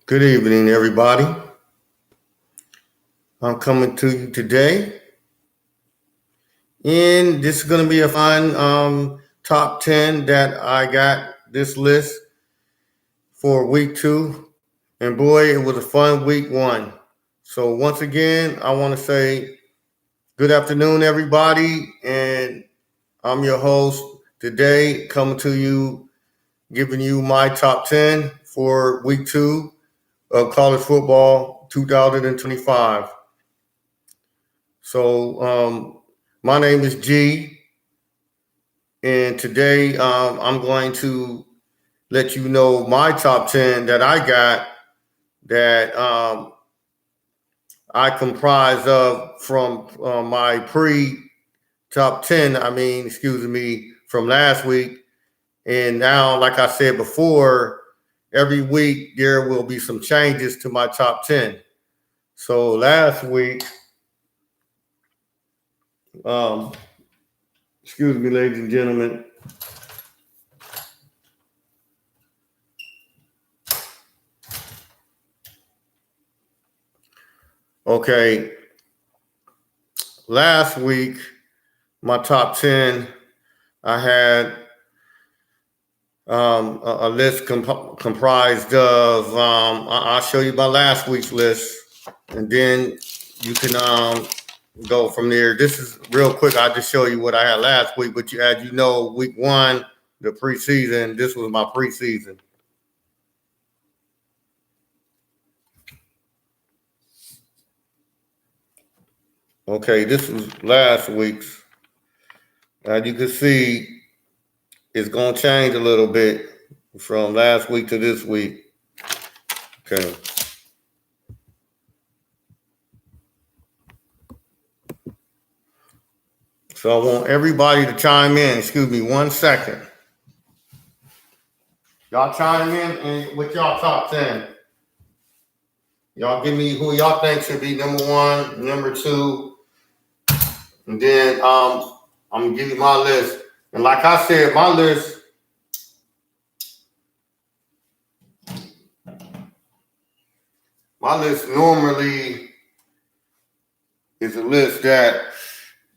Good evening, everybody. I'm coming to you today, and this is going to be a fun top 10 that I got this list for week 2. And boy, it was a fun week 1. So, once again, I want to say good afternoon, everybody. And I'm your host today, coming to you, giving you my top 10 for week 2 of college football 2025. So, my name is G, and today I'm going to let you know my top 10 that I got that I comprise of from my pre top 10, from last week. And now, like I said before, every week there will be some changes to my top 10. So last week, um, excuse me, ladies and gentlemen. Okay, last week, my top 10, I had a list comprised of, I'll show you my last week's list, and then you can go from there. This is real quick. I'll just show you what I had last week, but as you know, week 1, the preseason, this was my preseason. Okay, this was last week's. As you can see, it's going to change a little bit from last week to this week. Okay. So I want everybody to chime in. Excuse me 1 second. Y'all chime in with y'all top 10. Y'all give me who y'all think should be number 1, number 2, and then I'm gonna give you my list. And like I said, my list normally is a list that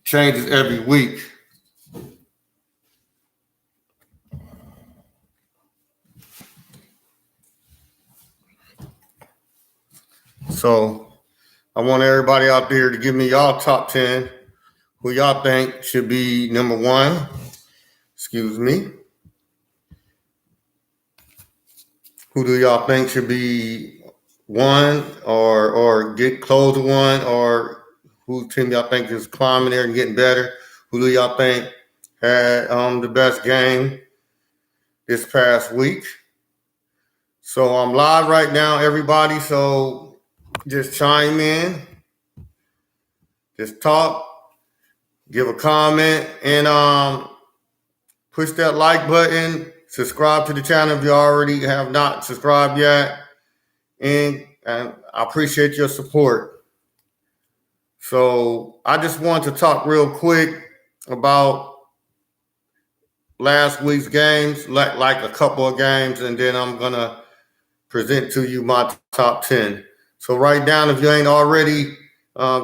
changes every week. So I want everybody out there to give me y'all top 10. Who y'all think should be number 1? Excuse me. Who do y'all think should be 1 or get close to 1, or whose team y'all think is climbing there and getting better? Who do y'all think had the best game this past week? So I'm live right now, everybody. So just chime in, just talk, give a comment, and push that like button. Subscribe to the channel if you already have not subscribed yet, and I appreciate your support. So I just want to talk real quick about last week's games, like a couple of games, and then I'm gonna present to you my top 10. So write down if you ain't already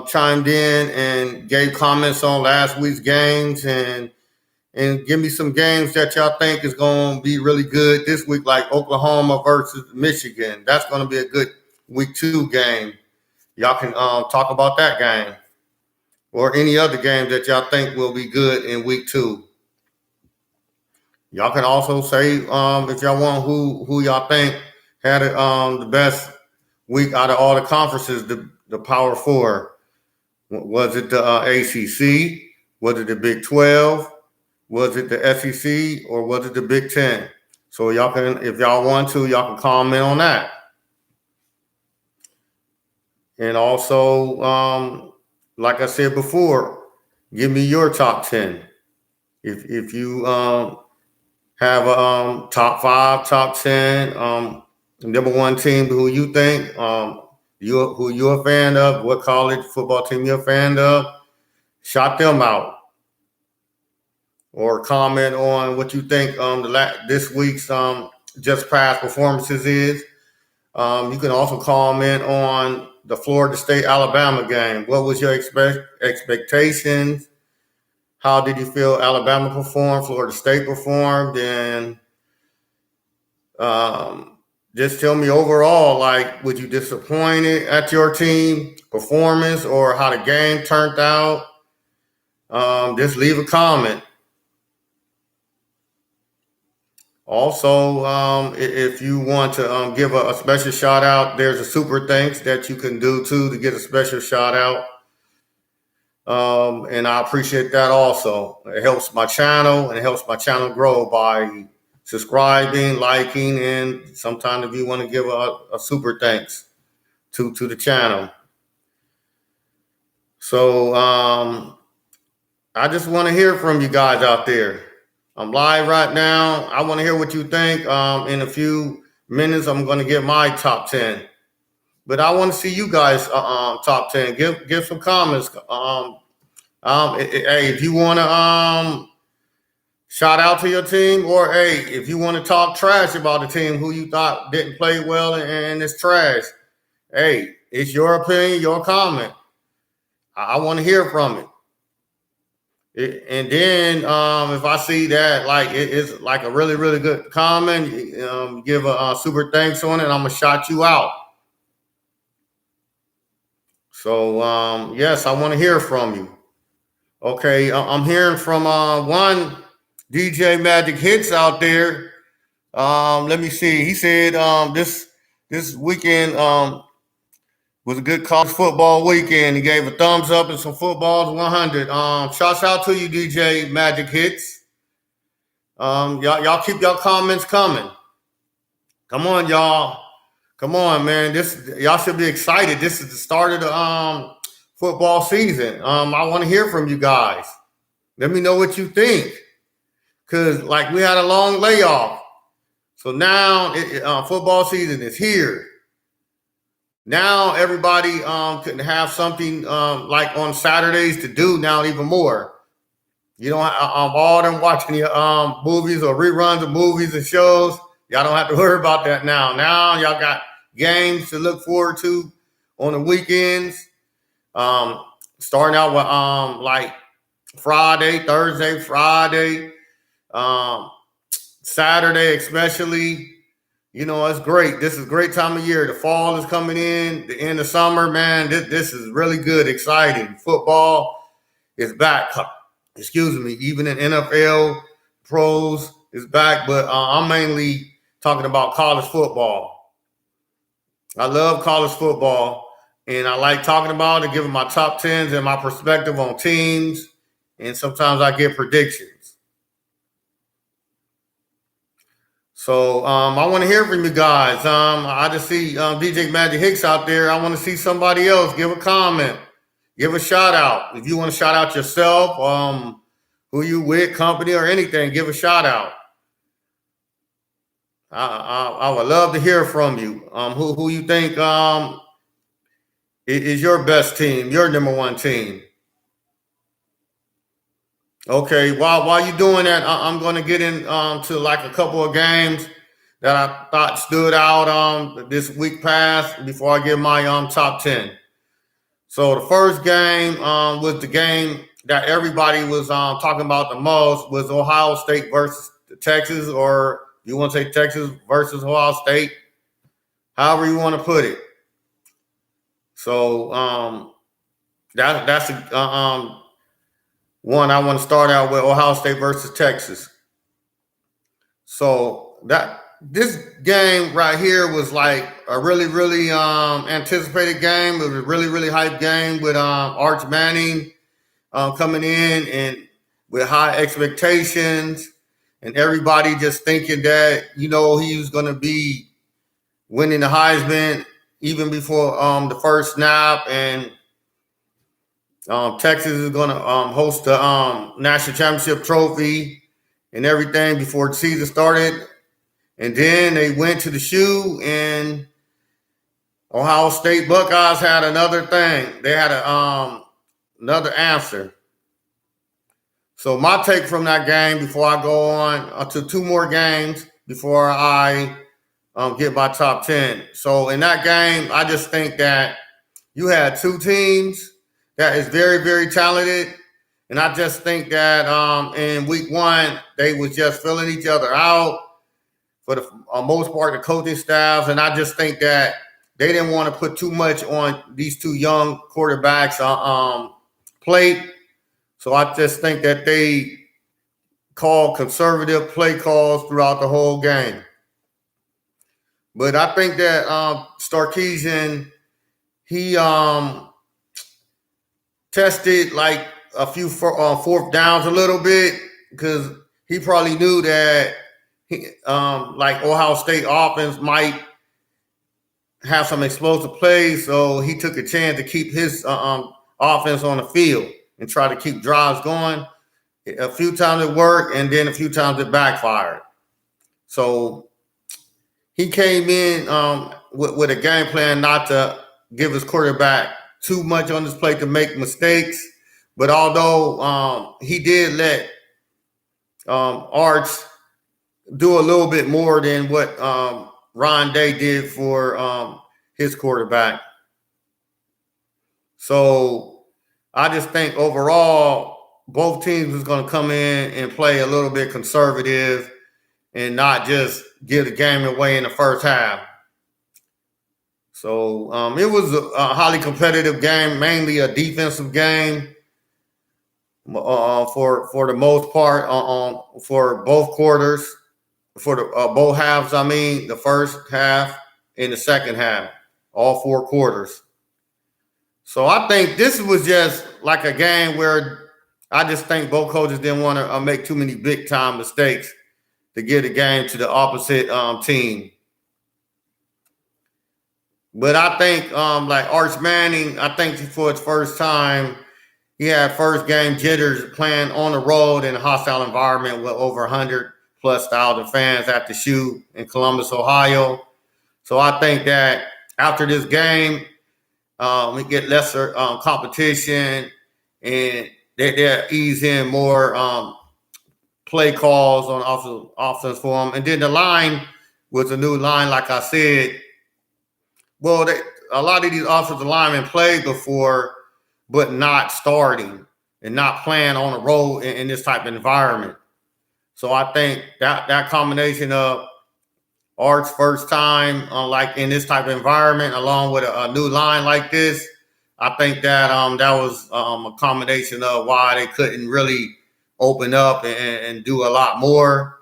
chimed in and gave comments on last week's games, and give me some games that y'all think is going to be really good this week, like Oklahoma versus Michigan. That's going to be a good week 2 game. Y'all can talk about that game or any other game that y'all think will be good in week 2. Y'all can also say if y'all want who y'all think had the best week out of all the conferences, the Power 4. Was it the ACC? Was it the Big 12? Was it the SEC or was it the Big 10? So y'all can, if y'all want to, y'all can comment on that. And also, like I said before, give me your top 10. If you have a top 5, top 10, number 1 team who you think who you're a fan of, what college football team you're a fan of, shout them out. Or comment on what you think this week's just past performances is. You can also comment on the Florida State Alabama game. What was your expectations? How did you feel Alabama performed, Florida State performed, and just tell me overall, like, was you disappointed at your team performance or how the game turned out? Just leave a comment. Also, if you want to give a special shout out, there's a super thanks that you can do too to get a special shout out. And I appreciate that also. It helps my channel and it helps my channel grow by subscribing, liking, and sometimes if you want to give a super thanks to the channel. So I just want to hear from you guys out there. I'm live right now. I want to hear what you think. In a few minutes, I'm going to get my top 10. But I want to see you guys top 10. Give some comments. Hey, if you want to shout out to your team, or hey, if you want to talk trash about the team who you thought didn't play well and it's trash, hey, it's your opinion, your comment. I want to hear from it. And then if I see that like it's like a really, really good comment, give a super thanks on it, I'm going to shout you out. So, yes, I want to hear from you. Okay, I'm hearing from one DJ Magic Hits out there. Let me see. He said this weekend was a good college football weekend. He gave a thumbs up and some footballs 100. Shouts out to you, DJ Magic Hits. Y'all keep your comments coming. Come on, y'all. Come on, man. Y'all should be excited. This is the start of the football season. I want to hear from you guys. Let me know what you think. Cause like we had a long layoff. So now football season is here. Now everybody can have something like on Saturdays to do now even more. You don't all them watching your movies or reruns of movies and shows. Y'all don't have to worry about that now. Now y'all got games to look forward to on the weekends. Starting out with like Friday, Thursday, Friday, Saturday especially. You know, it's great. This is a great time of year. The fall is coming in, the end of summer, man. This is really good, exciting. Football is back. Excuse me, even in NFL, pros is back, but I'm mainly talking about college football. I love college football, and I like talking about it, giving my top 10s and my perspective on teams, and sometimes I give predictions. So I want to hear from you guys. I just see DJ Magic Hicks out there. I want to see somebody else. Give a comment. Give a shout out. If you want to shout out yourself, who you with, company, or anything, give a shout out. I would love to hear from you. Who you think is your best team, your number one team? Okay, while you're doing that, I'm going to get into like a couple of games that I thought stood out this week past before I give my top 10. So the first game was the game that everybody was talking about the most was Ohio State versus Texas, or you want to say Texas versus Ohio State, however you want to put it. So that's one I want to start out with, Ohio State versus Texas. So this game right here was like a really, really anticipated game. It was a really, really hyped game with Arch Manning coming in and with high expectations, and everybody just thinking that, you know, he was going to be winning the Heisman even before the first snap, and Texas is going to host the national championship trophy and everything before the season started. And then they went to the shoe, and Ohio State Buckeyes had another thing. They had another answer. So my take from that game before I go on to two more games before I get my top 10. So in that game, I just think that you had two teams that is very, very talented. And I just think that in week one, they was just filling each other out for the most part, the coaching staffs. And I just think that they didn't want to put too much on these two young quarterbacks plate. So I just think that they called conservative play calls throughout the whole game. But I think that Sarkisian, he tested like a few fourth downs a little bit because he probably knew that like Ohio State offense might have some explosive plays, so he took a chance to keep his offense on the field and try to keep drives going. A few times it worked, and then a few times it backfired. So he came in with a game plan not to give his quarterback too much on his plate to make mistakes. But although he did let Arch do a little bit more than what Ron Day did for his quarterback. So I just think overall, both teams is going to come in and play a little bit conservative and not just give the game away in the first half. So it was a highly competitive game, mainly a defensive game for the most part for both quarters, for the both halves. I mean, the first half and the second half, all four quarters. So I think this was just like a game where I just think both coaches didn't want to make too many big time mistakes to give the game to the opposite team. But I think like Arch Manning, I think for his first time, he had first game jitters playing on the road in a hostile environment with over 100 plus thousand fans at the shoe in Columbus, Ohio. So I think that after this game, we get lesser competition and they'll ease in more play calls on offense for him. And then the line was a new line, like I said. Well, a lot of these offensive linemen played before, but not starting and not playing on the road in this type of environment. So I think that combination of Art's first time, like in this type of environment, along with a new line like this, I think that that was a combination of why they couldn't really open up and do a lot more.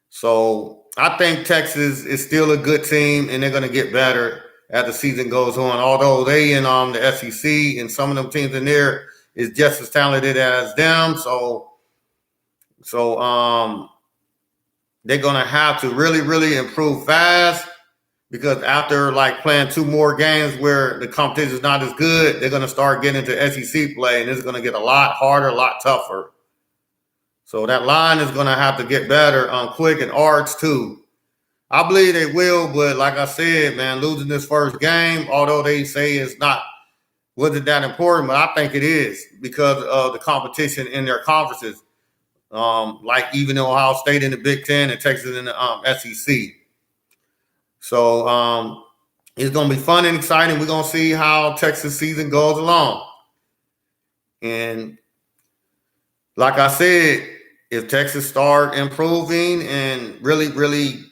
So I think Texas is still a good team, and they're going to get better as the season goes on. Although they in the SEC and some of them teams in there is just as talented as them, so they're going to have to really, really improve fast because after like playing two more games where the competition is not as good, they're going to start getting into SEC play, and it's going to get a lot harder, a lot tougher. So that line is going to have to get better quick, and Arch too. I believe they will, but like I said, man, losing this first game, although they say wasn't that important, but I think it is because of the competition in their conferences. Like even Ohio State in the Big Ten and Texas in the SEC. So it's going to be fun and exciting. We're going to see how Texas season goes along. And like I said, if Texas start improving and really, really,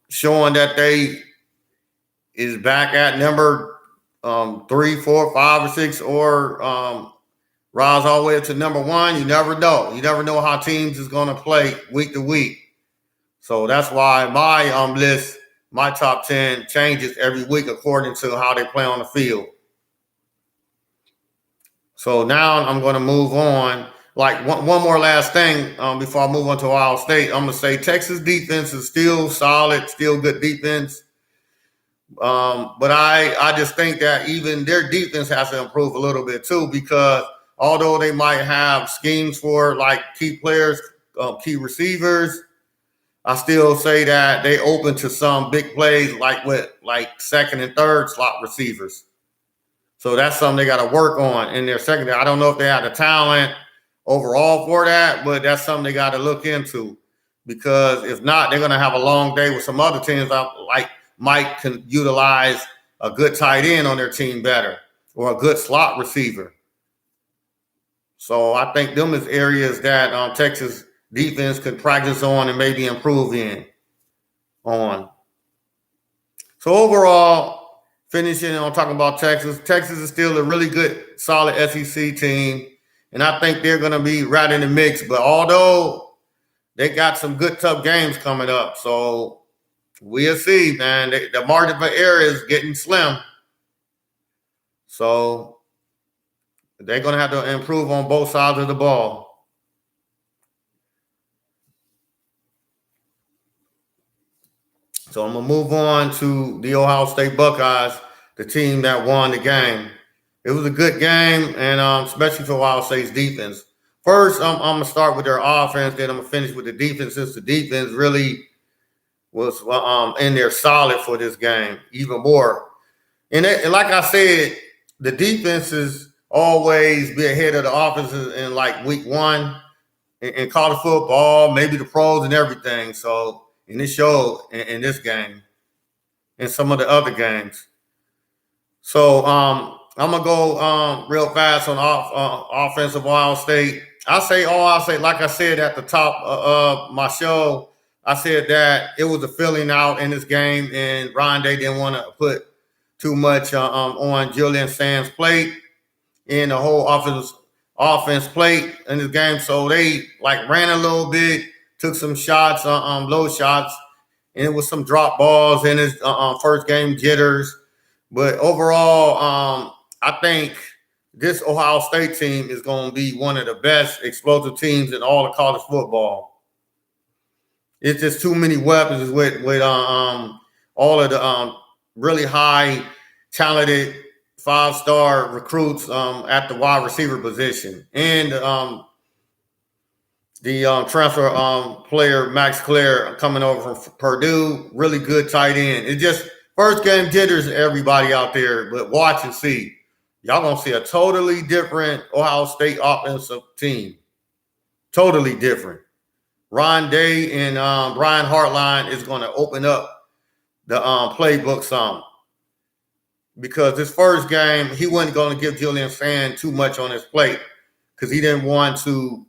showing that they is back at number 3, 4, 5, or 6, or rise all the way up to number 1, you never know. You never know how teams is going to play week to week. So that's why my list, my top 10 changes every week according to how they play on the field. So now I'm going to move on. Like one more last thing before I move on to Ohio State. I'm going to say Texas defense is still solid, still good defense. But I just think that even their defense has to improve a little bit too, because although they might have schemes for like key players, key receivers, I still say that they open to some big plays like with like second and third slot receivers. So that's something they got to work on in their secondary. I don't know if they have the talent overall for that, but that's something they got to look into because if not, they're going to have a long day with some other teams like might can utilize a good tight end on their team better or a good slot receiver. So I think them is areas that Texas defense could practice on and maybe improve on. So overall, finishing on talking about Texas, Texas is still a really good, solid SEC team, and I think they're going to be right in the mix. But although they got some good, tough games coming up, so we'll see, man. The margin for error is getting slim. So they're going to have to improve on both sides of the ball. So I'm going to move on to the Ohio State Buckeyes, the team that won the game. It was a good game, and especially for Ohio State's defense. First, I'm going to start with their offense, then I'm going to finish with the defense, since the defense really was in there solid for this game, even more. And like I said, the defenses always be ahead of the offenses in like week one in college football, maybe the pros and everything. So, and it showed in this game and some of the other games. So I'm gonna go real fast on offensive Ohio State. I say, like I said at the top of my show, I said that it was a filling out in this game, and Ryan Day didn't want to put too much on Julian Sand's plate and the whole offense plate in this game. So they like ran a little bit, took some shots, low shots, and it was some drop balls in his first game jitters. But overall, I think this Ohio State team is going to be one of the best explosive teams in all of college football. It's just too many weapons with all of the really high talented 5-star recruits at the wide receiver position, and the transfer player Max Clare coming over from Purdue, really good tight end. It just first game jitters everybody out there, but watch and see. Y'all gonna see a totally different Ohio State offensive team. Totally different. Ron Day and Brian Hartline is going to open up the playbook some, because this first game he wasn't going to give Julian Sand too much on his plate because he didn't want to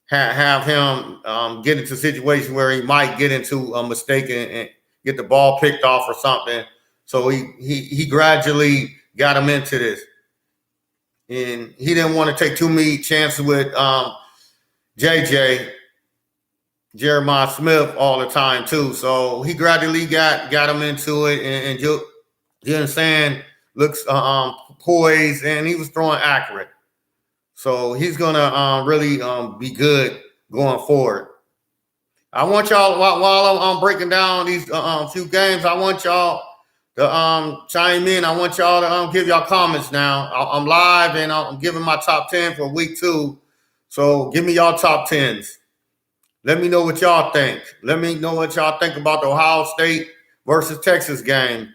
have him get into a situation where he might get into a mistake and get the ball picked off or something. So he gradually got him into this, and he didn't want to take too many chances with Jeremiah Smith all the time too. So he gradually got him into it, and Julian Sand looks poised, and he was throwing accurate. So he's gonna really be good going forward. I want y'all, while I'm breaking down these few games, I want y'all to chime in. I want y'all to give y'all comments now. I'm live, and I'm giving my top 10 for week 2. So give me y'all top 10s. Let me know what y'all think. Let me know what y'all think about the Ohio State versus Texas game,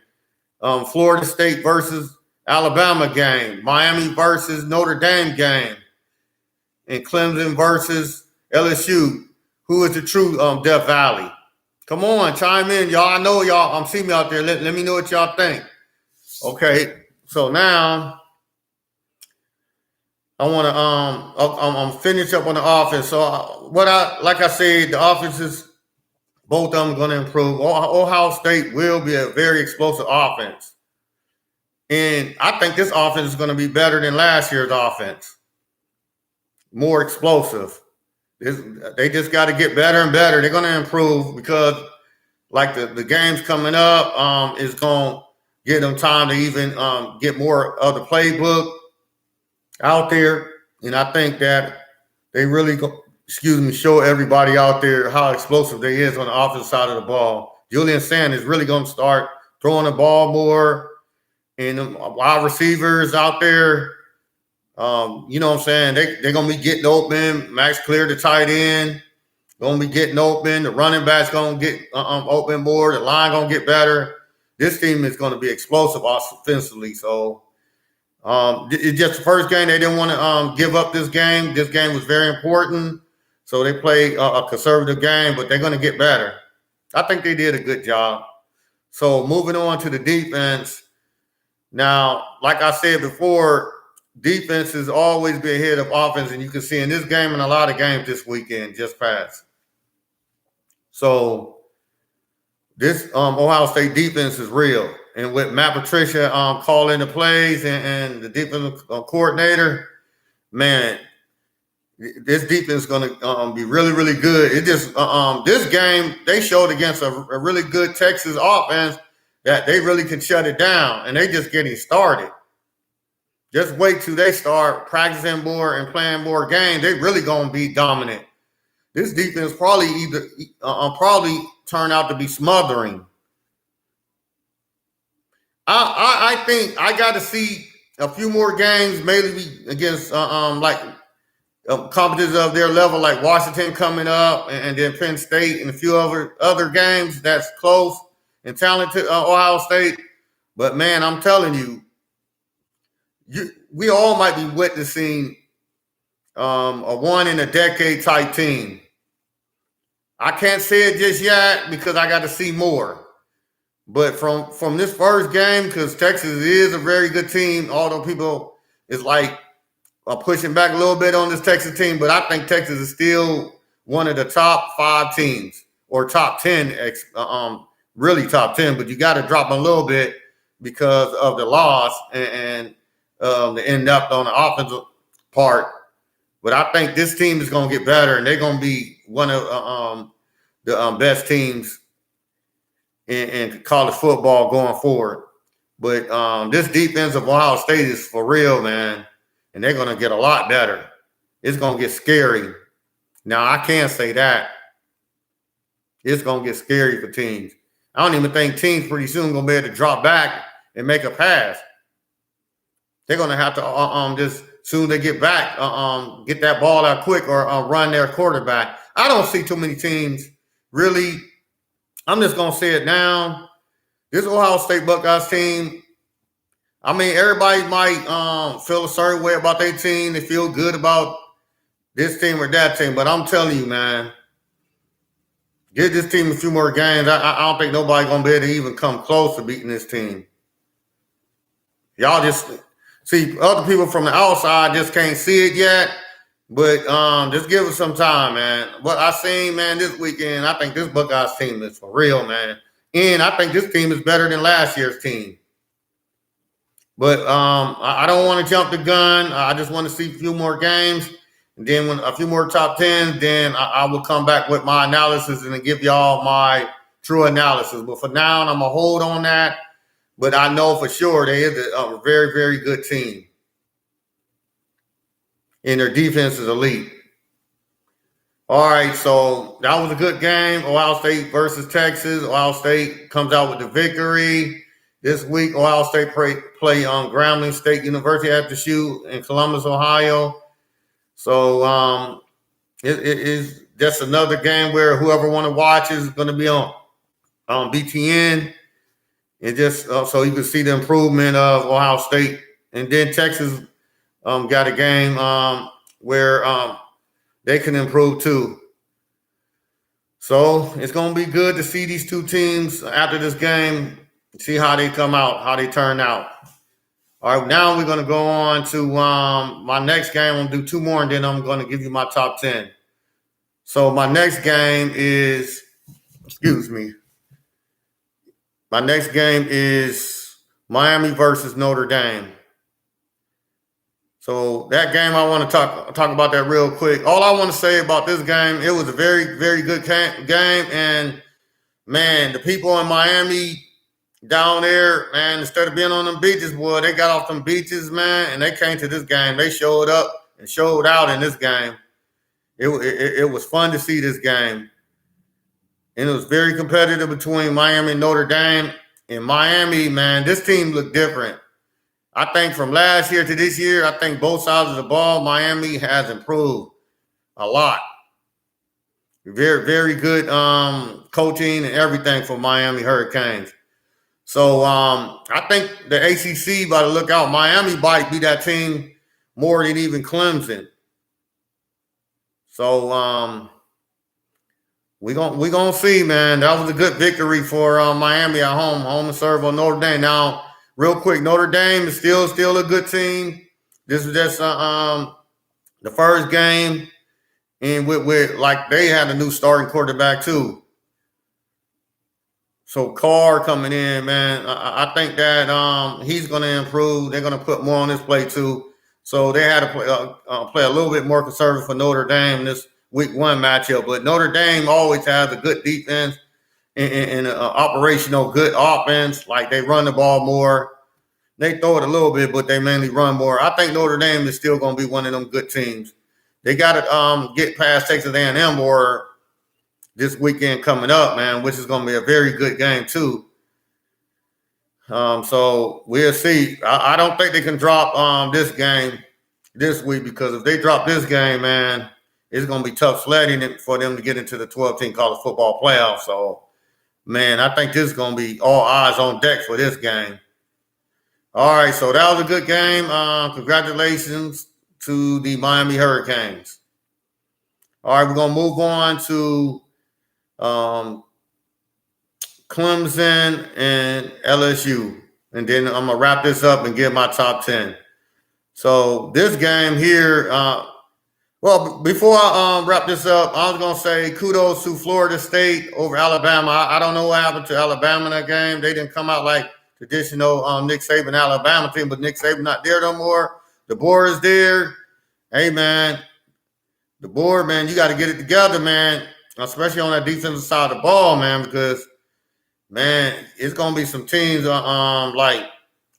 Florida State versus Alabama game, Miami versus Notre Dame game, and Clemson versus LSU. Who is the true Death Valley? Come on, chime in, y'all. I know y'all see me out there. Let me know what y'all think. Okay, so now I want to I'm finish up on the offense. So like I said, the offenses, both of them going to improve. Ohio State will be a very explosive offense, and I think this offense is going to be better than last year's offense. More explosive. They just got to get better and better. They're going to improve because, like the games coming up, is going to give them time to even get more of the playbook out there. And I think that they really show everybody out there how explosive they is on the offensive side of the ball. Julian Sand is really going to start throwing the ball more, and the wide receivers out there, you know what I'm saying, they're going to be getting open. Max Clear, the tight end, going to be getting open. The running back's going to get open more. The line going to get better. This team is going to be explosive offensively. So it's just the first game. They didn't want to give up this game. This game was very important. So they play a conservative game, but they're going to get better. I think they did a good job. So moving on to the defense. Now, like I said before, defense has always been ahead of offense, and you can see in this game and a lot of games this weekend just passed. So this Ohio State defense is real. And with Matt Patricia calling the plays and the defensive coordinator, man, this defense is going to be really, really good. It just this game they showed against a really good Texas offense that they really can shut it down, and they just getting started. Just wait till they start practicing more and playing more games. They really going to be dominant. This defense probably turn out to be smothering. I think I got to see a few more games, maybe against competitors of their level, like Washington coming up, and then Penn State, and a few other games that's close and talented. Ohio State, but man, I'm telling you, we all might be witnessing a one in a decade type team. I can't say it just yet because I got to see more. But from this first game, because Texas is a very good team, although people is like pushing back a little bit on this Texas team, but I think Texas is still one of the top 5 teams or top 10, really top 10. But you got to drop a little bit because of the loss and the in-depth on the offensive part. But I think this team is going to get better, and they're going to be one of the best teams in college football going forward. But this defense of Ohio State is for real, man, and they're going to get a lot better. It's going to get scary. Now, I can't say that. It's going to get scary for teams. I don't even think teams pretty soon going to be able to drop back and make a pass. They're going to have to just soon they get back, get that ball out quick or run their quarterback. I don't see too many teams really. I'm just going to say it now. This Ohio State Buckeyes team, I mean, everybody might feel a certain way about their team. They feel good about this team or that team. But I'm telling you, man, give this team a few more games. I don't think nobody's going to be able to even come close to beating this team. Y'all just see other people from the outside just can't see it yet. But just give us some time, man. What I seen, man, this weekend, I think this Buckeyes team is for real, man. And I think this team is better than last year's team. But I don't want to jump the gun. I just want to see a few more games. And then when a few more top 10s, then I will come back with my analysis and give y'all my true analysis. But for now, I'm going to hold on that. But I know for sure they is a very, very good team. And their defense is elite. All right, so that was a good game. Ohio State versus Texas. Ohio State comes out with the victory. This week, Ohio State play on Grambling State University at the shoe in Columbus, Ohio. So it is just another game where whoever want to watch is going to be on BTN. And just so you can see the improvement of Ohio State. And then Texas got a game where they can improve too. So it's going to be good to see these two teams after this game, see how they come out, how they turn out. All right, now we're going to go on to my next game. I'm going to do 2 more, and then I'm going to give you my top 10. So my next game is, my next game is Miami versus Notre Dame. So that game, I want to talk about that real quick. All I want to say about this game, it was a very, very good game. And, man, the people in Miami down there, man, instead of being on them beaches, boy, they got off them beaches, man, and they came to this game. They showed up and showed out in this game. It was fun to see this game. And it was very competitive between Miami and Notre Dame. In Miami, man, this team looked different. I think from last year to this year, I think both sides of the ball, Miami has improved a lot. Very, very good coaching and everything for Miami Hurricanes. So I think the ACC, by the look out, Miami might be that team more than even Clemson. So we gonna see, man. That was a good victory for Miami at home and serve on Notre Dame. Now, real quick, Notre Dame is still a good team. This is just the first game, and with like they had a new starting quarterback too. So Carr coming in, man, I think that he's going to improve. They're going to put more on his plate too. So they had to play a little bit more conservative for Notre Dame in this week 1 matchup. But Notre Dame always has a good defense and operational good offense. Like they run the ball more. They throw it a little bit, but they mainly run more. I think Notre Dame is still going to be one of them good teams. They got to get past Texas A&M or this weekend coming up, man, which is going to be a very good game too. So we'll see. I don't think they can drop this game this week, because if they drop this game, man, it's going to be tough sledding for them to get into the 12-team college football playoff. So, man, I think this is going to be all eyes on deck for this game. All right, so that was a good game. Congratulations to the Miami Hurricanes. All right, we're going to move on to Clemson and LSU. And then I'm going to wrap this up and give my top 10. So this game here, well, before I wrap this up, I was going to say kudos to Florida State over Alabama. I don't know what happened to Alabama in that game. They didn't come out like traditional Nick Saban Alabama team, but Nick Saban not there no more. The board is there. Hey, man, the board, man, you got to get it together, man, especially on that defensive side of the ball, man, because, man, it's going to be some teams like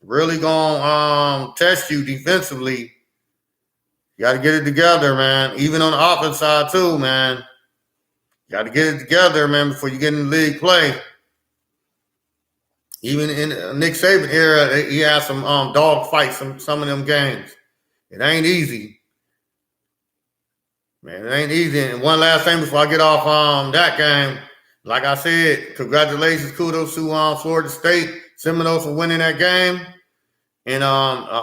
really going to test you defensively. You got to get it together, man, even on the offense side too, man. You got to get it together, man, before you get in the league play. Even in Nick Saban era, he had some dog fights, some of them games. It ain't easy. Man, it ain't easy. And one last thing before I get off that game. Like I said, congratulations, kudos to Florida State Seminoles for winning that game. And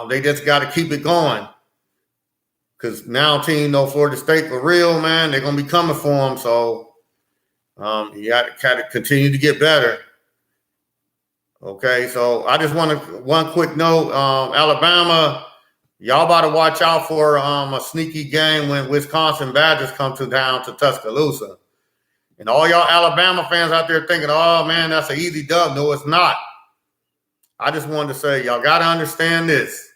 they just got to keep it going. Because now team know Florida State for real, man. They're going to be coming for them. So you got to continue to get better. Okay, so I just want to, one quick note, Alabama, y'all about to watch out for a sneaky game when Wisconsin Badgers come down to Tuscaloosa. And all y'all Alabama fans out there thinking, oh, man, that's an easy dub. No, it's not. I just wanted to say, y'all got to understand this,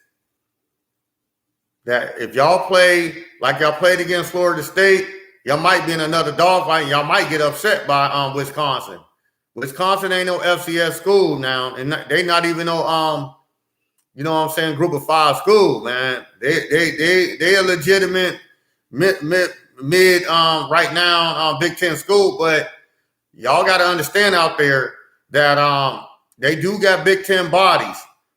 that if y'all play like y'all played against Florida State, y'all might be in another dogfight. Y'all might get upset by Wisconsin. Wisconsin ain't no FCS school now, and they not even no you know what I'm saying, group of 5 school, man. They a legitimate mid right now Big Ten school, but y'all got to understand out there that they do got Big Ten bodies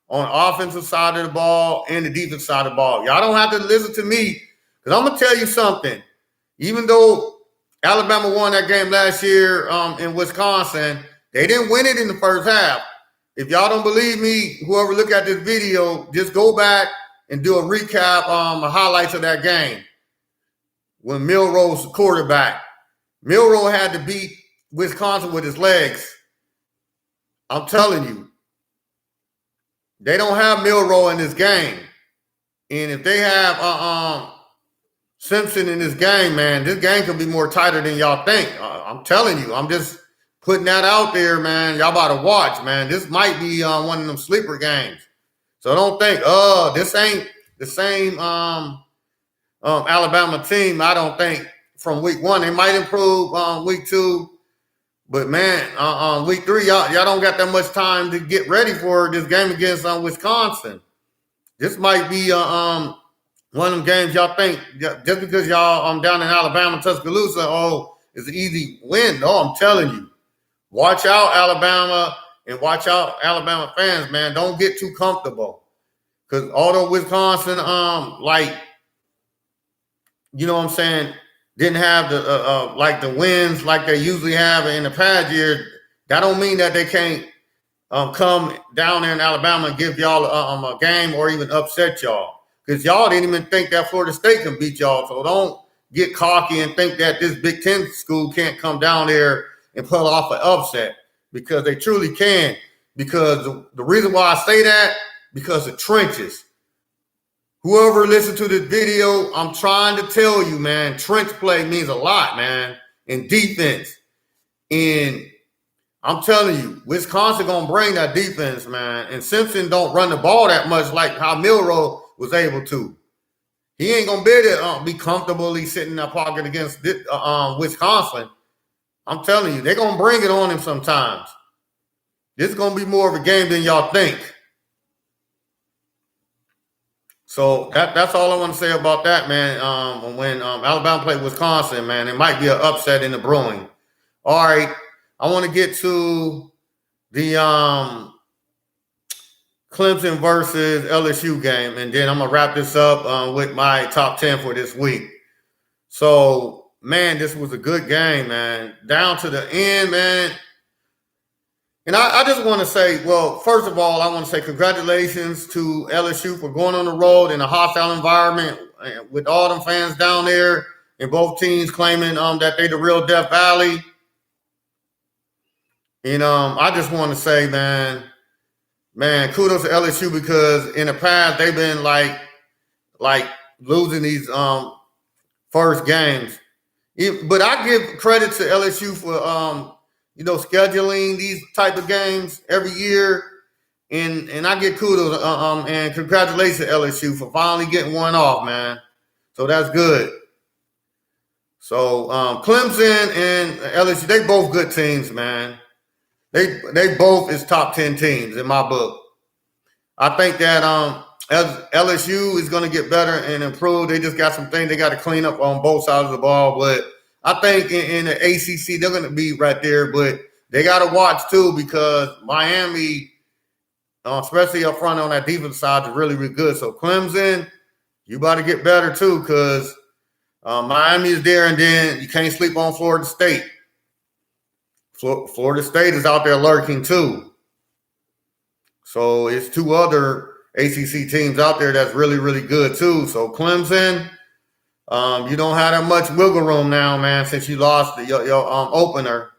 on offensive side of the ball and the defensive side of the ball. Y'all don't have to listen to me, because I'm gonna tell you something. Even though Alabama won that game last year in Wisconsin, they didn't win it in the first half. If y'all don't believe me, whoever look at this video, just go back and do a recap the highlights of that game. When Milroe was the quarterback, Milroe had to beat Wisconsin with his legs. I'm telling you, they don't have Milroe in this game. And if they have Simpson in this game, man, this game could be more tighter than y'all think. I'm telling you, I'm just putting that out there, man. Y'all about to watch, man. This might be one of them sleeper games. So don't think, this ain't the same Alabama team. I don't think from week 1. They might improve week 2. But, man, week 3, y'all don't got that much time to get ready for this game against Wisconsin. This might be one of them games y'all think, just because y'all down in Alabama, Tuscaloosa, it's an easy win. No, I'm telling you. Watch out, Alabama, and watch out, Alabama fans, man. Don't get too comfortable. Because although Wisconsin, you know what I'm saying, didn't have the like the wins like they usually have in the past years, that don't mean that they can't come down there in Alabama and give y'all a game or even upset y'all. Because y'all didn't even think that Florida State can beat y'all. So get cocky and think that this Big Ten school can't come down there and pull off an upset, because they truly can. Because the reason why I say that, because the trenches. Whoever listened to this video, I'm trying to tell you, man, trench play means a lot, man, in defense. And I'm telling you, Wisconsin going to bring that defense, man. And Simpson don't run the ball that much like how Milroe was able to. He ain't going to be able to be comfortably sitting in that pocket against Wisconsin. I'm telling you, they're going to bring it on him sometimes. This is going to be more of a game than y'all think. So that's all I want to say about that, man. When Alabama played Wisconsin, man, it might be an upset in the brewing. All right, I want to get to the Clemson versus LSU game, and then I'm going to wrap this up with my top 10 for this week. So, man, this was a good game, man. Down to the end, man. And I just want to say, well, first of all, I want to say congratulations to LSU for going on the road in a hostile environment with all them fans down there and both teams claiming that they the real Death Valley. And I just want to say, man, kudos to LSU, because in the past they've been like losing these first games. But I give credit to LSU for scheduling these type of games every year, and I get kudos and congratulations to LSU for finally getting one off, man. So that's good. So Clemson and LSU, they both good teams, man. They both is top 10 teams in my book. I think that LSU is going to get better and improve. They just got some things they got to clean up on both sides of the ball, but I think in the ACC, they're going to be right there, but they got to watch too, because Miami, especially up front on that defense side, is really, really good. So Clemson, you about to get better too, because Miami is there, and then you can't sleep on Florida State. Florida State is out there lurking too. So it's two other ACC teams out there that's really, really good too. So Clemson, you don't have that much wiggle room now, man, since you lost your opener.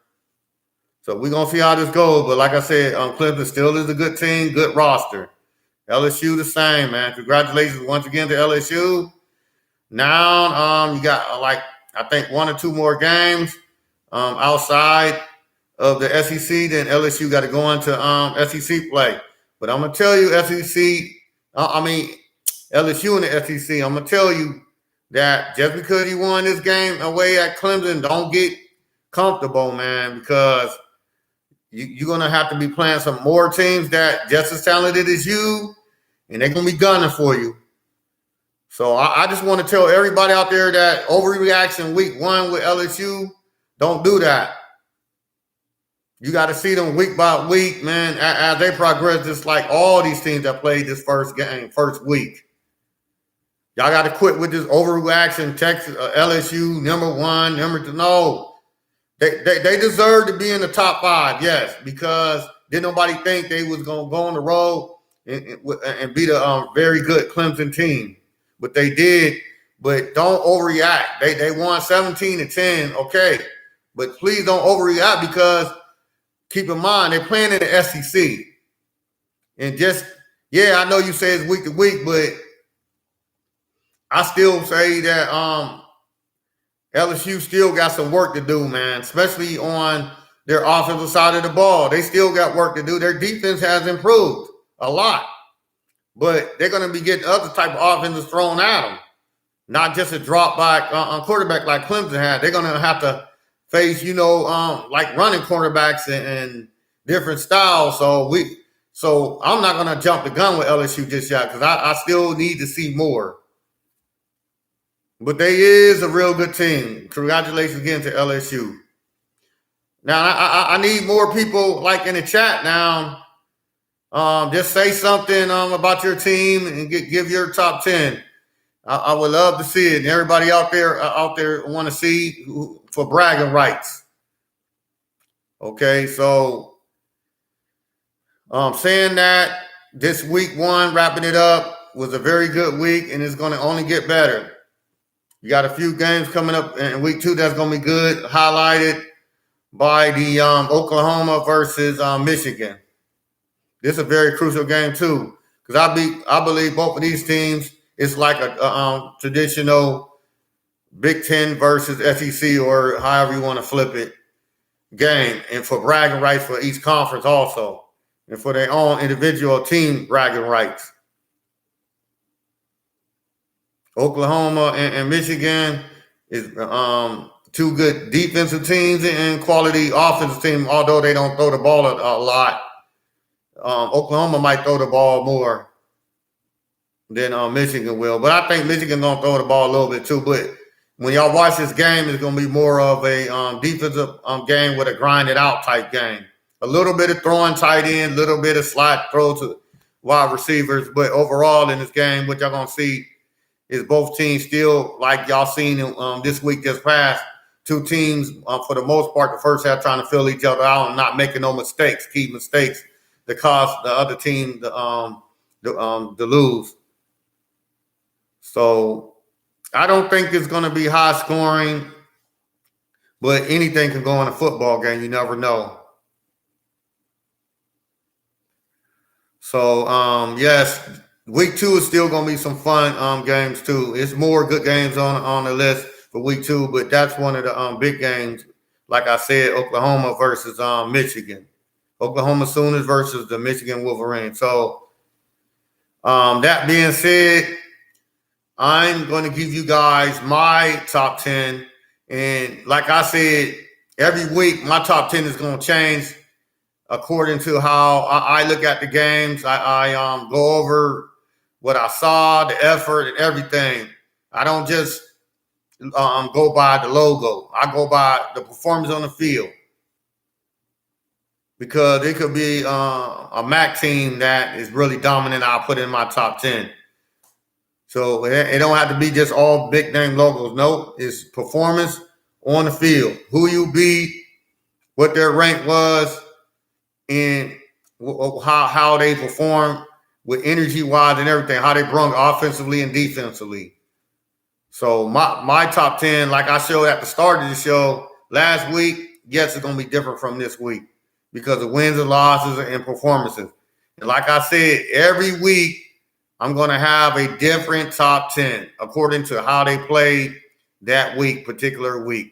So we're going to see how this goes. But like I said, Clemson still is a good team, good roster. LSU the same, man. Congratulations once again to LSU. Now you got, I think 1 or 2 more games outside of the SEC. Then LSU got to go into SEC play. But I'm going to tell you, LSU and the SEC, I'm going to tell you that just because he won this game away at Clemson, don't get comfortable, man, because you're going to have to be playing some more teams that just as talented as you, and they're going to be gunning for you. So I just want to tell everybody out there that overreaction week 1 with LSU, don't do that. You got to see them week by week, man, as they progress, just like all these teams that played this first week. Y'all got to quit with this overreaction. Texas, LSU, number 1, number 2. No, they deserve to be in the top 5, yes, because didn't nobody think they was going to go on the road and beat a very good Clemson team. But they did. But don't overreact. They won 17-10, okay. But please don't overreact, because keep in mind, they're playing in the SEC. And I know you say it's week to week, but I still say that LSU still got some work to do, man, especially on their offensive side of the ball. They still got work to do. Their defense has improved a lot, but they're going to be getting other type of offenses thrown at them, not just a drop back on quarterback like Clemson had. They're going to have to face, like running quarterbacks and different styles. So I'm not going to jump the gun with LSU just yet, because I still need to see more. But they is a real good team. Congratulations again to LSU. Now, I need more people like in the chat now. Just say something about your team and give your top 10. I would love to see it. And everybody out there want to see for bragging rights. Okay, so saying that, this week 1, wrapping it up, was a very good week, and it's going to only get better. You got a few games coming up in week 2 that's going to be good, highlighted by the Oklahoma versus Michigan. This is a very crucial game too, because I believe both of these teams is like a traditional Big Ten versus SEC, or however you want to flip it, game, and for bragging rights for each conference also, and for their own individual team bragging rights. Oklahoma and Michigan is two good defensive teams and quality offensive team, although they don't throw the ball a lot. Oklahoma might throw the ball more than Michigan will, but I think Michigan gonna throw the ball a little bit too. But when y'all watch this game, it's gonna be more of a defensive game with a grinded out type game. A little bit of throwing tight end, a little bit of slot throw to wide receivers, but overall in this game, what y'all gonna see is both teams still, like y'all seen this week just passed, two teams for the most part the first half trying to fill each other out and not making no mistakes, key mistakes that cause the other team to lose. So I don't think it's going to be high scoring, but anything can go in a football game. You never know. So yes, week 2 is still going to be some fun games too. It's more good games on the list for week 2, but that's one of the big games. Like I said, Oklahoma versus Michigan. Oklahoma Sooners versus the Michigan Wolverines. So that being said, I'm going to give you guys my top 10. And like I said, every week my top 10 is going to change according to how I look at the games. I go over what I saw, the effort, and everything. I don't just go by the logo. I go by the performance on the field. Because it could be a MAC team that is really dominant. I'll put in my top 10. So it don't have to be just all big name logos. No, it's performance on the field. Who you beat, what their rank was, and how they perform with energy wise and everything. How they brung offensively and defensively. So my top 10, like I showed at the start of the show last week, yes, it's gonna be different from this week, because of wins and losses and performances. And like I said, every week I'm going to have a different top 10 according to how they played that week, particular week.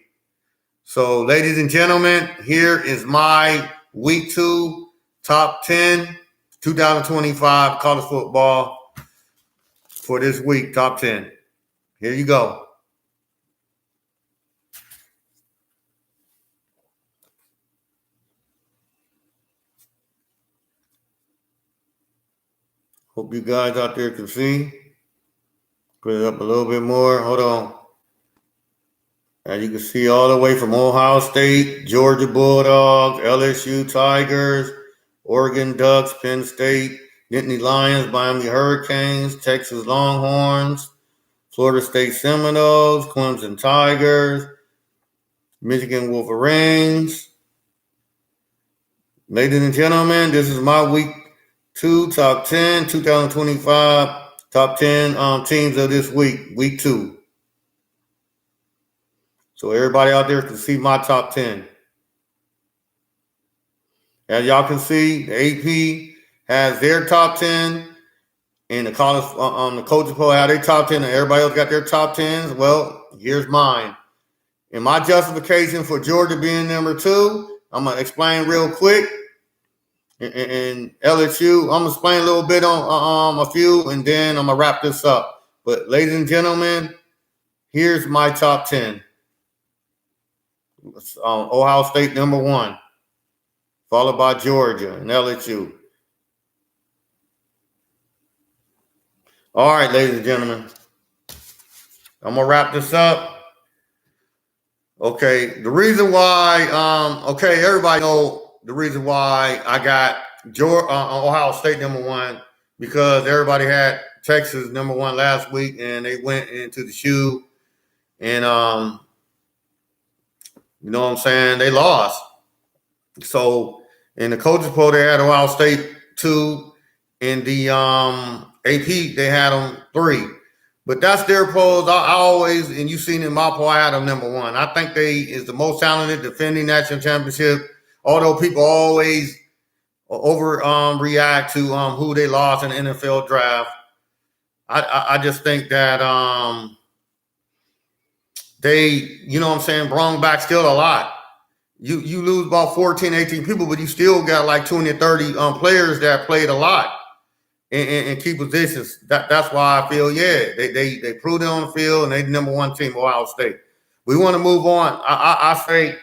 So, ladies and gentlemen, here is my week 2 top 10 2025 college football for this week, top 10. Here you go. Hope you guys out there can see. Put it up a little bit more. Hold on. As you can see, all the way from Ohio State, Georgia Bulldogs, LSU Tigers, Oregon Ducks, Penn State, Nittany Lions, Miami Hurricanes, Texas Longhorns, Florida State Seminoles, Clemson Tigers, Michigan Wolverines. Ladies and gentlemen, this is my week 2 top 10, 2025 top 10 teams of this week, week 2. So everybody out there can see my top 10. As y'all can see, the AP has their top 10, and the college the coaches poll have their top 10, and everybody else got their top 10s. Well, here's mine. And my justification for Georgia being number 2, I'm gonna explain real quick. And LSU, I'm gonna explain a little bit on a few, and then I'm gonna wrap this up. But ladies and gentlemen, here's my top 10. Ohio State number 1, followed by Georgia and LSU. All right, ladies and gentlemen, I'm gonna wrap this up. Okay, the reason why, everybody know the reason why I got Ohio State number 1, because everybody had Texas number 1 last week, and they went into the shoe, and you know what I'm saying, they lost. So in the coaches poll, they had Ohio State 2. In the AP, they had them 3. But that's their polls. I always, and you've seen in my poll, I had them number one. I think they is the most talented defending national championship. Although people always over react to who they lost in the NFL draft, I just think that they, you know what I'm saying, brung back still a lot. You lose about 14, 18 people, but you still got like 20 or 30 players that played a lot in key positions. That's why I feel, yeah, they proved it on the field, and they the number one team, Ohio State. We want to move on. I say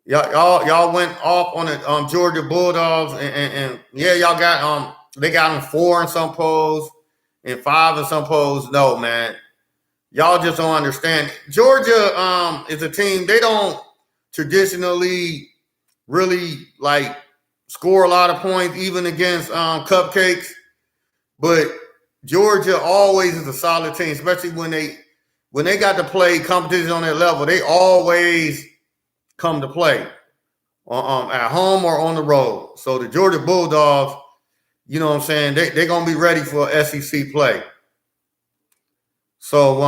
y'all went off on the Georgia Bulldogs, and yeah, y'all got they got them 4 in some polls and 5 in some polls. No, man, y'all just don't understand. Georgia is a team, they don't traditionally really like score a lot of points, even against cupcakes. But Georgia always is a solid team, especially when they got to play competition on that level. They always come to play at home or on the road. So the Georgia Bulldogs, you know what I'm saying, they're going to be ready for SEC play. So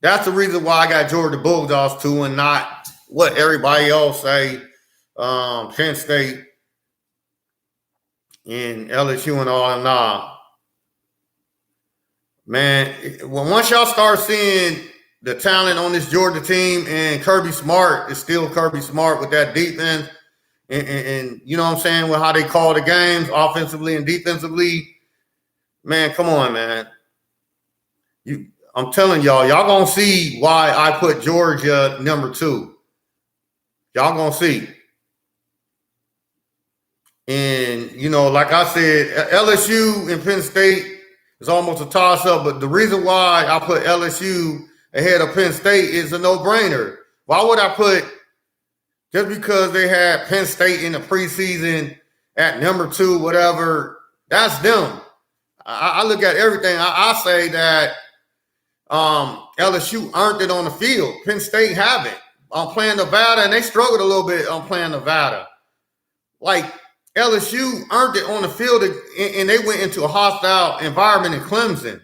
that's the reason why I got Georgia Bulldogs too, and not what everybody else say, Penn State and LSU and all. Nah, man, once y'all start seeing the talent on this Georgia team, and Kirby Smart is still Kirby Smart with that defense, and you know what I'm saying, with how they call the games offensively and defensively, man, come on, man. I'm telling y'all gonna see why I put Georgia number 2. Y'all gonna see. And, you know, like I said, LSU and Penn State is almost a toss-up, but the reason why I put LSU ahead of Penn State is a no-brainer. Why would I put, just because they had Penn State in the preseason at number 2, whatever, that's them. I look at everything. I say that LSU earned it on the field. Penn State haven't. I'm playing Nevada, and they struggled a little bit on playing Nevada. Like, LSU earned it on the field, and they went into a hostile environment in Clemson.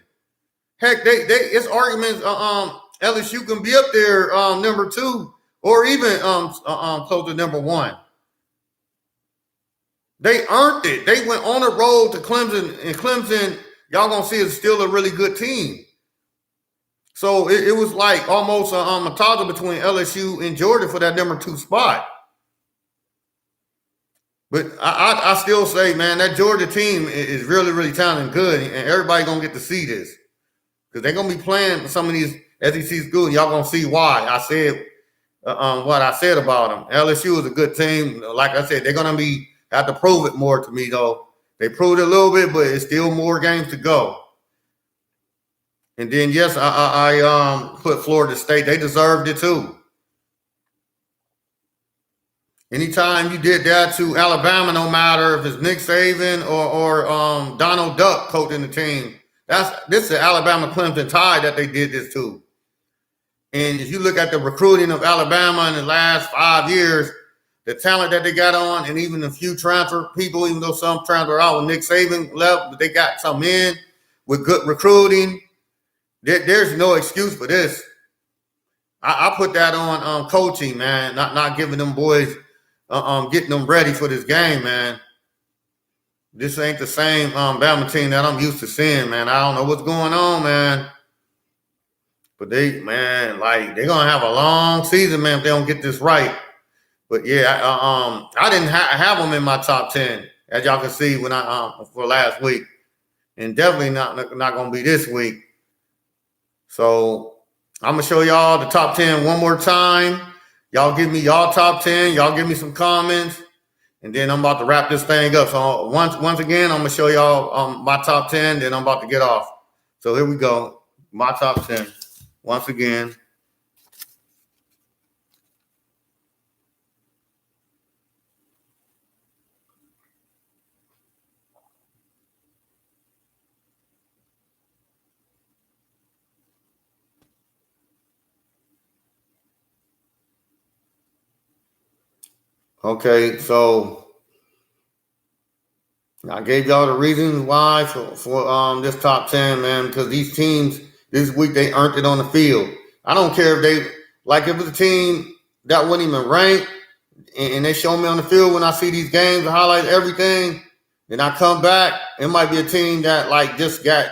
Heck, it's arguments. LSU can be up there, number 2, or even close to number 1. They earned it. They went on the road to Clemson, and Clemson, y'all gonna see, is still a really good team. So it was like almost a toggle between LSU and Georgia for that number 2 spot. But I still say, man, that Georgia team is really, really talented and good, and everybody going to get to see this. Because they're going to be playing some of these SEC schools, and y'all going to see why I said what I said about them. LSU is a good team. Like I said, they're going to have to prove it more to me, though. They proved it a little bit, but it's still more games to go. And then, yes, I put Florida State. They deserved it, too. Anytime you did that to Alabama, no matter if it's Nick Saban or Donald Duck coaching the team, this is an Alabama-Clemson tie that they did this to. And if you look at the recruiting of Alabama in the last 5 years, the talent that they got on, and even a few transfer people, even though some transfer out when Nick Saban left, but they got some in with good recruiting. There's no excuse for this. I put that on coaching, man, not giving them boys, getting them ready for this game, man. This ain't the same Bama team that I'm used to seeing, man. I don't know what's going on, man. But they're going to have a long season, man, if they don't get this right. But, yeah, I didn't have them in my top 10, as y'all can see when for last week. And definitely not going to be this week. So I'm going to show y'all the top 10 one more time. Y'all give me y'all top 10. Y'all give me some comments. And then I'm about to wrap this thing up. So once again, I'm going to show y'all my top 10. Then I'm about to get off. So here we go. My top 10. Once again. Okay, so I gave y'all the reasons why for this top 10, man, because these teams this week they earned it on the field. I don't care if they like if it's a team that wasn't even ranked and they show me on the field when I see these games, I highlight everything, then I come back, it might be a team that like just got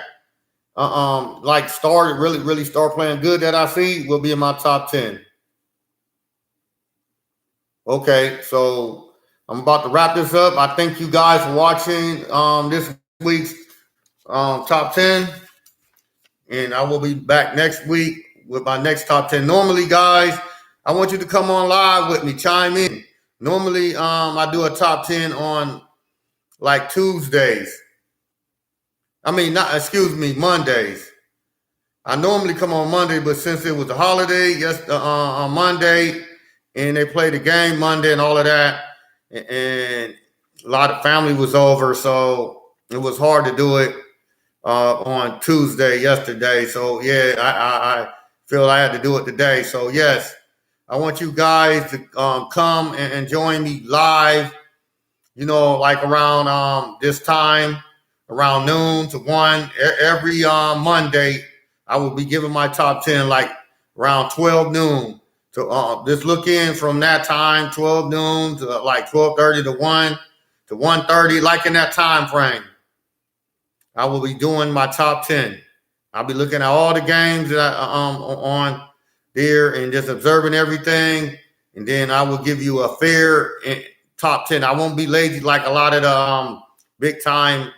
like started really start playing good that I see will be in my top 10. Okay, so I'm about to wrap this up. I thank you guys for watching this week's top 10. And I will be back next week with my next top 10. Normally, guys, I want you to come on live with me, chime in. Normally, I do a top 10 on like Tuesdays. Mondays. I normally come on Monday, but since it was a holiday, on Monday, and they played the game Monday and all of that, and a lot of family was over, so it was hard to do it on Tuesday yesterday. So yeah, I feel I had to do it today. So yes, I want you guys to come and join me live. You know, like around this time, around noon to 1 every Monday. I will be giving my top 10 like around 12 noon. So just look in from that time, 12 noon to like 12:30 to 1 to 1:30, like in that time frame. I will be doing my top 10. I'll be looking at all the games that I on there and just observing everything. And then I will give you a fair top 10. I won't be lazy like a lot of the big time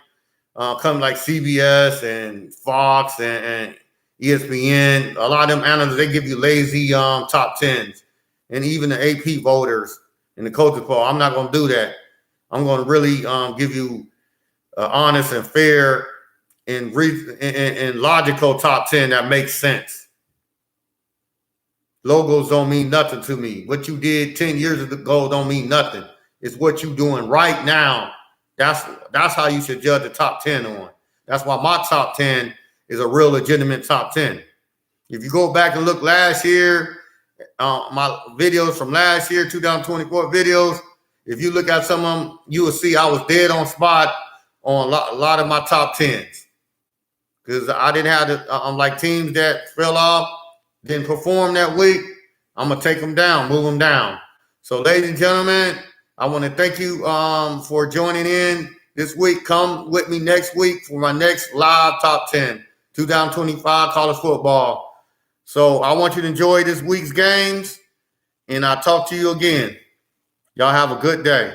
come like CBS and Fox and ESPN. A lot of them analysts, they give you lazy top 10s. And even the AP voters and the coaches poll. I'm not going to do that. I'm going to really give you honest and fair and logical top 10 that makes sense. Logos don't mean nothing to me. What you did 10 years ago don't mean nothing. It's what you're doing right now. That's how you should judge the top 10 on. That's why my top 10 is a real legitimate top 10. If you go back and look last year, my videos from last year, 2024 videos, if you look at some of them, you will see I was dead on spot on a lot of my top 10s. Because I didn't have like teams that fell off, didn't perform that week. I'm going to take them down, move them down. So, ladies and gentlemen, I want to thank you for joining in this week. Come with me next week for my next live top 10, 2025 college football. So, I want you to enjoy this week's games, and I'll talk to you again. Y'all have a good day.